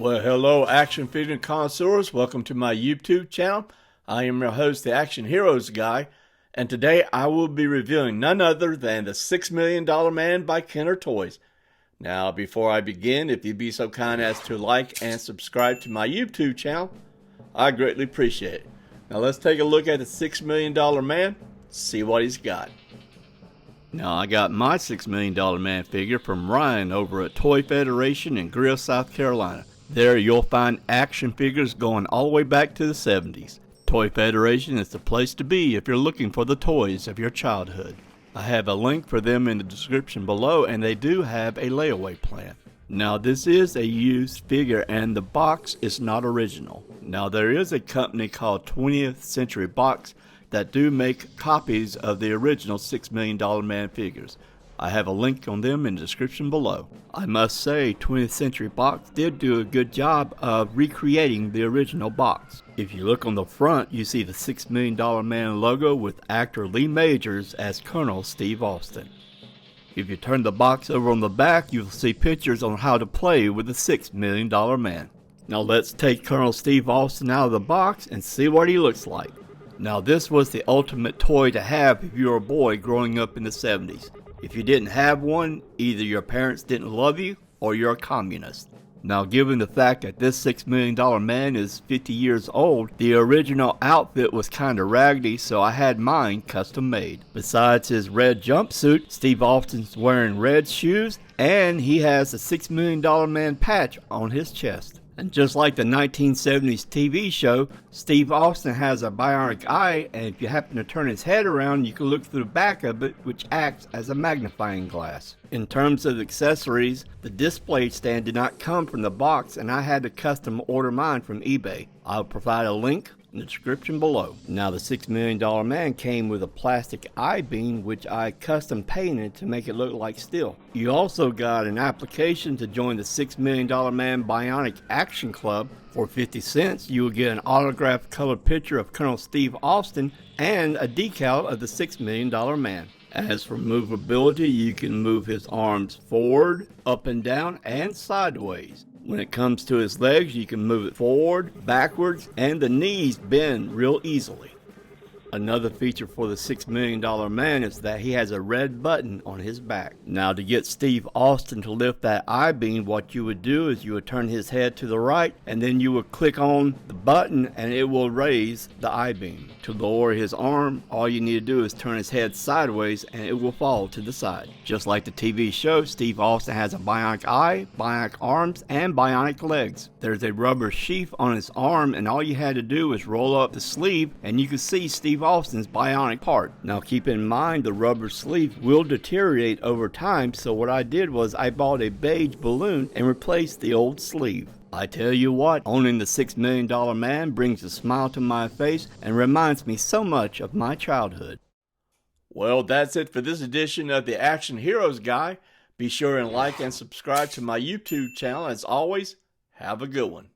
Well, hello action figure connoisseurs, welcome to my YouTube channel. I am your host, the Action Heroes Guy, and today I will be reviewing none other than the $6 Million Man by Kenner Toys. Now, before I begin, if you'd be so kind as to like and subscribe to my YouTube channel, I greatly appreciate it. Now let's take a look at the $6 Million Man, see what he's got. Now I got my $6 Million Man figure from Ryan over at Toy Federation in Greer, South Carolina. There you'll find action figures going all the way back to the 70s. Toy Federation is the place to be if you're looking for the toys of your childhood. I have a link for them in the description below, and they do have a layaway plan. Now this is a used figure and the box is not original. Now there is a company called 20th Century Box that do make copies of the original $6 Million Man figures. I have a link on them in the description below. I must say 20th Century Box did do a good job of recreating the original box. If you look on the front, you see the $6 Million Man logo with actor Lee Majors as Colonel Steve Austin. If you turn the box over on the back, you'll see pictures on how to play with the $6 Million Man. Now let's take Colonel Steve Austin out of the box and see what he looks like. Now this was the ultimate toy to have if you were a boy growing up in the 70s. If you didn't have one, either your parents didn't love you or you're a communist. Now given the fact that this $6 Million Man is 50 years old, the original outfit was kinda raggedy, so I had mine custom made. Besides his red jumpsuit, Steve Austin's wearing red shoes, and he has a $6 Million Man patch on his chest. And just like the 1970s TV show, Steve Austin has a bionic eye, and if you happen to turn his head around, you can look through the back of it, which acts as a magnifying glass. In terms of accessories, the display stand did not come from the box, and I had to custom order mine from eBay. I'll provide a link in the description below. Now the $6 Million Man came with a plastic I-beam which I custom painted to make it look like steel. You also got an application to join the $6 Million Man Bionic Action Club. For 50 cents you will get an autographed colored picture of Colonel Steve Austin and a decal of the $6 Million Man. As for movability, you can move his arms forward, up and down, and sideways. When it comes to his legs, you can move it forward, backwards, and the knees bend real easily. Another feature for the $6 Million Man is that he has a red button on his back. Now to get Steve Austin to lift that I-beam, what you would do is you would turn his head to the right, and then you would click on the button and it will raise the I-beam. To lower his arm, all you need to do is turn his head sideways and it will fall to the side. Just like the TV show, Steve Austin has a bionic eye, bionic arms, and bionic legs. There's a rubber sheath on his arm, and all you had to do was roll up the sleeve and you can see Steve Austin's bionic part. Now keep in mind the rubber sleeve will deteriorate over time, so what I did was I bought a beige balloon and replaced the old sleeve. I tell you what, owning the $6 Million Man brings a smile to my face and reminds me so much of my childhood. Well, that's it for this edition of the Action Heroes Guy. Be sure and like and subscribe to my YouTube channel. As always, have a good one.